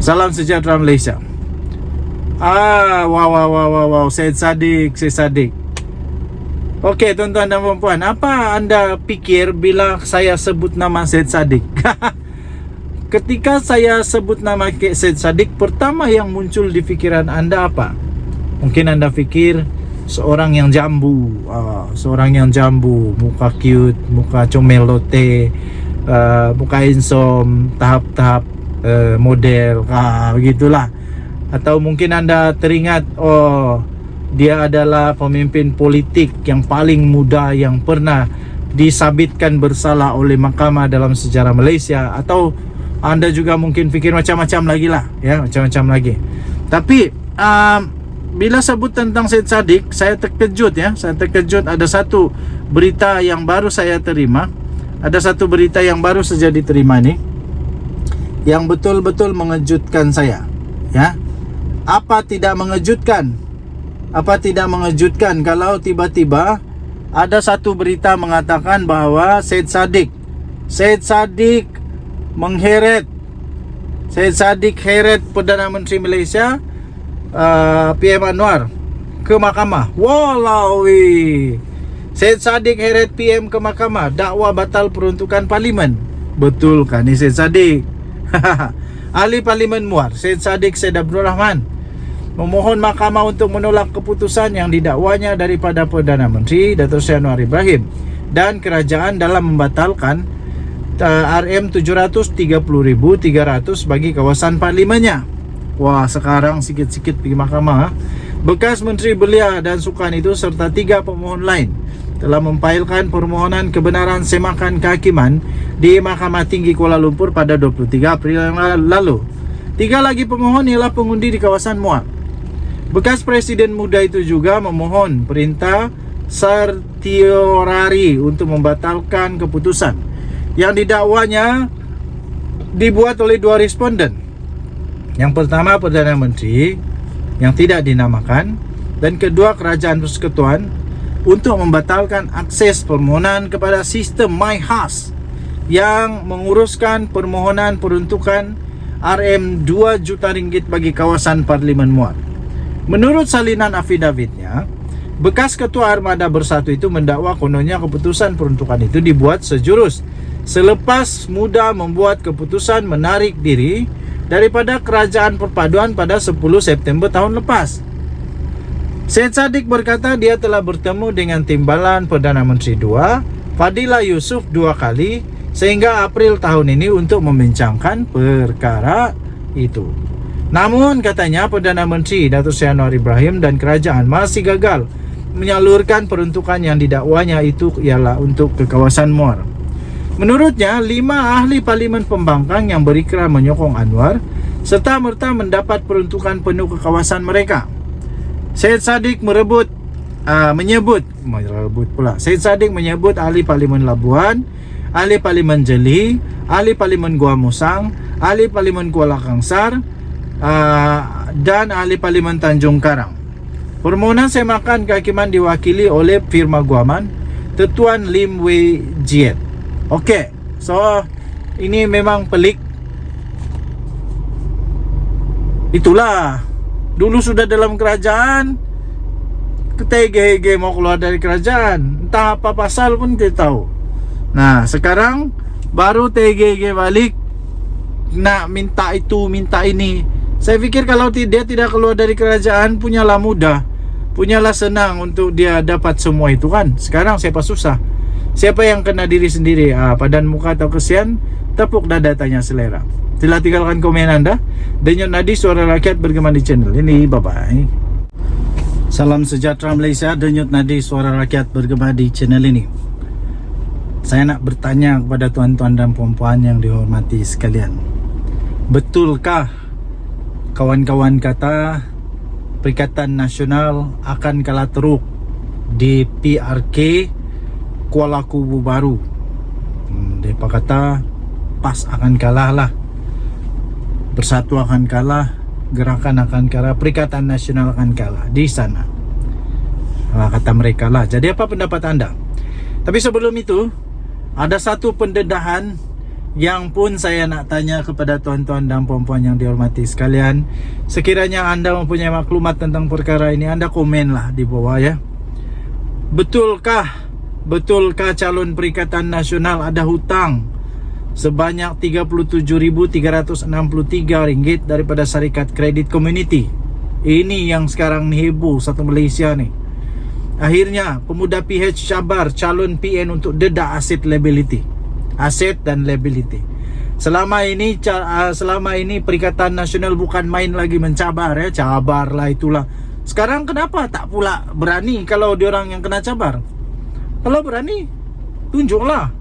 Salam sejahtera Malaysia. Wow, Syed Saddiq. Okey, tuan-tuan dan puan-puan, apa anda fikir bila saya sebut nama Syed Saddiq? Ketika saya sebut nama Syed Saddiq, pertama yang muncul di fikiran anda apa? Mungkin anda fikir seorang yang jambu, muka cute, muka comel lote, muka handsome, tahap-tahap model, begitulah. Atau mungkin anda teringat, dia adalah pemimpin politik yang paling muda yang pernah disabitkan bersalah oleh mahkamah dalam sejarah Malaysia. Atau anda juga mungkin fikir macam-macam lagi lah, ya, macam-macam lagi. Tapi bila sebut tentang Syed Saddiq, saya terkejut. Ada satu berita yang baru saya terima. Ada satu berita yang baru saja diterima nih, yang betul-betul mengejutkan saya, ya. Apa tidak mengejutkan kalau tiba-tiba ada satu berita mengatakan bahawa Syed Saddiq mengheret Perdana Menteri Malaysia, PM Anwar, ke mahkamah. Wallahi, Syed Saddiq heret PM ke mahkamah, dakwa batal peruntukan parlimen. Betul kan ni Syed Saddiq? Ahli Parlimen Muar Syed Saddiq Syed Abdul Rahman memohon mahkamah untuk menolak keputusan yang didakwanya daripada Perdana Menteri Datuk Seri Anwar Ibrahim dan kerajaan dalam membatalkan RM730,300 bagi kawasan parlimennya. Wah, sekarang sikit-sikit pergi mahkamah. Bekas Menteri Belia dan Sukan itu serta 3 pemohon lain telah mempailkan permohonan kebenaran semakan kehakiman di Mahkamah Tinggi Kuala Lumpur pada 23 April yang lalu. 3 lagi pemohon ialah pengundi di kawasan Muar. Bekas Presiden muda itu juga memohon perintah sertiorari untuk membatalkan keputusan yang didakwanya dibuat oleh 2 responden. Yang pertama Perdana Menteri yang tidak dinamakan, dan kedua Kerajaan Persekutuan, untuk membatalkan akses permohonan kepada sistem MyHAS yang menguruskan permohonan peruntukan RM2 juta ringgit bagi kawasan Parlimen Muar. Menurut salinan afidavitnya, bekas Ketua Armada Bersatu itu mendakwa kononnya keputusan peruntukan itu dibuat sejurus selepas muda membuat keputusan menarik diri daripada Kerajaan Perpaduan pada 10 September tahun lepas. Syed Saddiq berkata dia telah bertemu dengan timbalan Perdana Menteri 2, Fadilah Yusof 2 kali sehingga April tahun ini untuk membincangkan perkara itu. Namun katanya Perdana Menteri Datuk Seri Anwar Ibrahim dan kerajaan masih gagal menyalurkan peruntukan yang didakwanya itu ialah untuk ke kawasan Muar. Menurutnya, 5 ahli parlimen pembangkang yang berikrar menyokong Anwar serta merta mendapat peruntukan penuh ke kawasan mereka. Syed Saddiq Syed Saddiq menyebut ahli parlimen Labuan, ahli parlimen Jeli, ahli parlimen Gua Musang, ahli parlimen Kuala Kangsar, dan ahli parlimen Tanjung Karang. Permohonan semakan kehakiman diwakili oleh firma guaman Tuan Lim Wei Jiet. Okey, so ini memang pelik. Itulah, dulu sudah dalam kerajaan, ketege-hege mau keluar dari kerajaan, entah apa pasal pun kita tahu. Nah, sekarang baru tege-hege balik, nak minta itu, minta ini. Saya fikir kalau dia tidak keluar dari kerajaan, punyalah mudah, punyalah senang untuk dia dapat semua itu kan. Sekarang siapa susah? Siapa yang kena diri sendiri? Padan muka atau kesian, tepuk dada tanya selera. Sila tinggalkan komen anda. Denyut Nadi Suara Rakyat bergema di channel ini. Bye-bye. Salam sejahtera Malaysia. Denyut Nadi Suara Rakyat bergema di channel ini. Saya nak bertanya kepada tuan-tuan dan puan-puan yang dihormati sekalian. Betulkah kawan-kawan kata Perikatan Nasional akan kalah teruk di PRK Kuala Kubu Baru? Mereka kata PAS akan kalah lah, Bersatu akan kalah, Gerakan akan kalah, Perikatan Nasional akan kalah di sana, kata mereka lah. Jadi apa pendapat anda? Tapi sebelum itu, ada satu pendedahan Yang pun saya nak tanya kepada tuan-tuan dan puan-puan yang dihormati sekalian, sekiranya anda mempunyai maklumat tentang perkara ini, anda komenlah di bawah ya. Betulkah calon Perikatan Nasional ada hutang sebanyak Rp37.363 daripada Syarikat Kredit Community? Ini yang sekarang ni heboh satu Malaysia ni. Akhirnya pemuda PH cabar calon PN untuk dedah aset dan liability. Selama ini Perikatan Nasional bukan main lagi mencabar ya, cabarlah itulah. Sekarang kenapa tak pula berani kalau diorang yang kena cabar? Kalau berani, tunjuklah.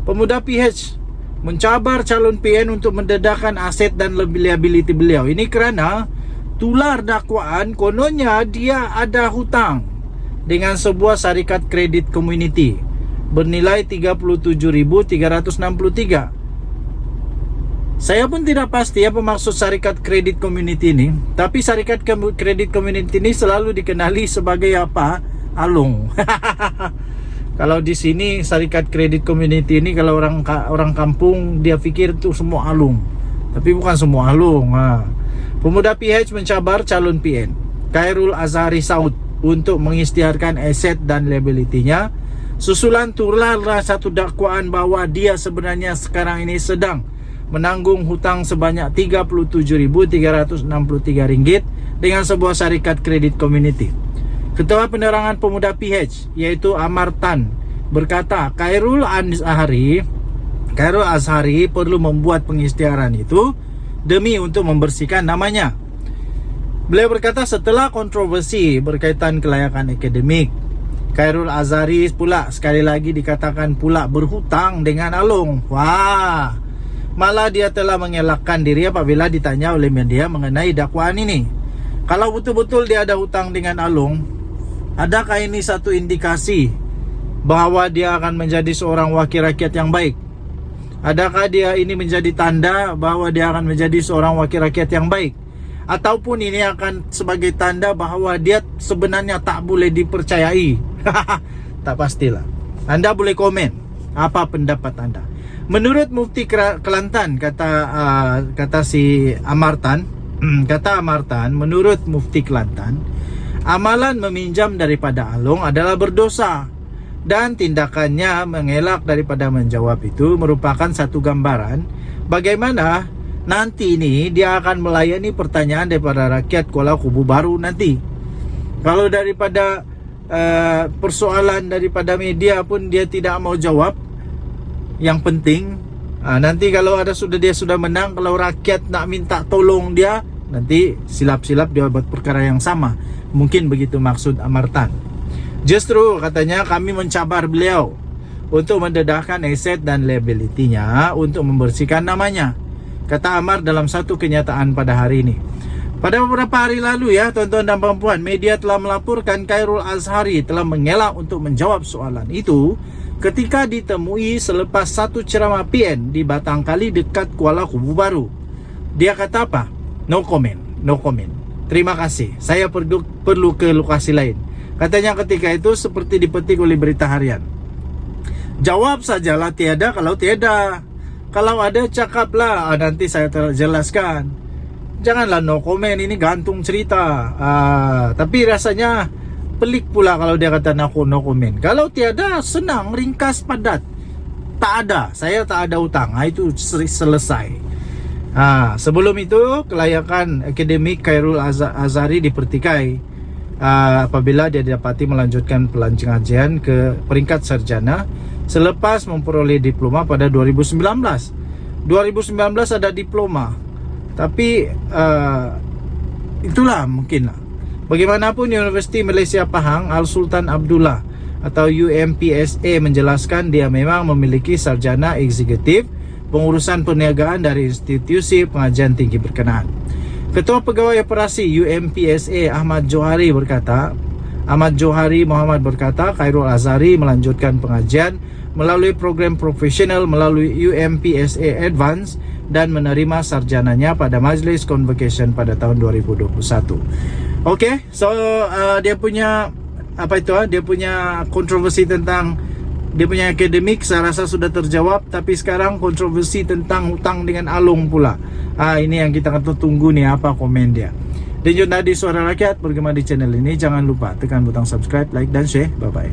Pemuda PH mencabar calon PN untuk mendedahkan aset dan liability beliau. Ini kerana tular dakwaan kononnya dia ada hutang dengan sebuah syarikat kredit community bernilai Rp37.363. Saya pun tidak pasti apa maksud syarikat kredit community ini, tapi syarikat kredit community ini selalu dikenali sebagai apa? Alung. Kalau di sini syarikat kredit community ini, kalau orang kampung dia fikir itu semua alung, tapi bukan semua alung. Pemuda PH mencabar calon PN Khairul Azhari Saud untuk mengisytiharkan aset dan liability-nya. Susulan tularlah satu dakwaan bahawa dia sebenarnya sekarang ini sedang menanggung hutang sebanyak Rp37.363 dengan sebuah syarikat kredit community. Ketua Penerangan Pemuda PH iaitu Amar Tan berkata Khairul Azhari perlu membuat pengisytiharan itu demi untuk membersihkan namanya. Beliau berkata setelah kontroversi berkaitan kelayakan akademik, Khairul Azhari pula sekali lagi dikatakan pula berhutang dengan Alung. Wah, malah dia telah mengelakkan diri apabila ditanya oleh media mengenai dakwaan ini. Kalau betul-betul dia ada hutang dengan Alung, adakah ini satu indikasi bahawa dia akan menjadi seorang wakil rakyat yang baik? Adakah dia ini menjadi tanda bahawa dia akan menjadi seorang wakil rakyat yang baik? Ataupun ini akan sebagai tanda bahawa dia sebenarnya tak boleh dipercayai? Tak pastilah. Anda boleh komen apa pendapat anda. Menurut Mufti Kelantan, kata si Amar Tan, menurut Mufti Kelantan, amalan meminjam daripada Alung adalah berdosa dan tindakannya mengelak daripada menjawab itu merupakan satu gambaran bagaimana nanti ini dia akan melayani pertanyaan daripada rakyat Kuala Kubu Baru nanti. Kalau daripada persoalan daripada media pun dia tidak mau jawab, yang penting nanti kalau dia sudah menang, kalau rakyat nak minta tolong dia, nanti silap-silap dia buat perkara yang sama. Mungkin begitu maksud Amar Tan. Justru katanya kami mencabar beliau untuk mendedahkan aset dan liability-nya untuk membersihkan namanya, kata Amar dalam satu kenyataan pada hari ini. Pada beberapa hari lalu ya tuan-tuan dan puan-puan, media telah melaporkan Khairul Azhari telah mengelak untuk menjawab soalan itu ketika ditemui selepas satu ceramah PN di Batangkali dekat Kuala Kubu Baru. Dia kata apa? No comment. Terima kasih, saya perlu ke lokasi lain. Katanya ketika itu seperti dipetik oleh Berita Harian. Jawab sajalah tiada kalau tiada. Kalau ada cakaplah, nanti saya jelaskan. Janganlah no comment, ini gantung cerita. Tapi rasanya pelik pula kalau dia kata no comment. Kalau tiada, senang, ringkas, padat. Tak ada, saya tak ada hutang. Itu selesai. Sebelum itu, kelayakan akademik Khairul Azhari dipertikai apabila dia didapati melanjutkan pengajian ke peringkat sarjana selepas memperoleh diploma pada 2019. 2019 ada diploma. Tapi itulah mungkinlah. Bagaimanapun Universiti Malaysia Pahang Al-Sultan Abdullah atau UMPSA menjelaskan dia memang memiliki sarjana eksekutif pengurusan perniagaan dari institusi pengajian tinggi berkenaan. Ketua Pegawai Operasi UMPSA Ahmad Johari Muhammad berkata Khairul Azhari melanjutkan pengajian melalui program profesional melalui UMPSA Advance dan menerima sarjananya pada Majlis Convocation pada tahun 2021. Okey, so dia punya kontroversi tentang Dia punya akademik saya rasa sudah terjawab. Tapi sekarang kontroversi tentang hutang dengan Along pula. Ini yang kita akan tunggu nih, apa komen dia. Dan Nadi Suara Rakyat bergema di channel ini. Jangan lupa tekan butang subscribe, like dan share. Bye bye.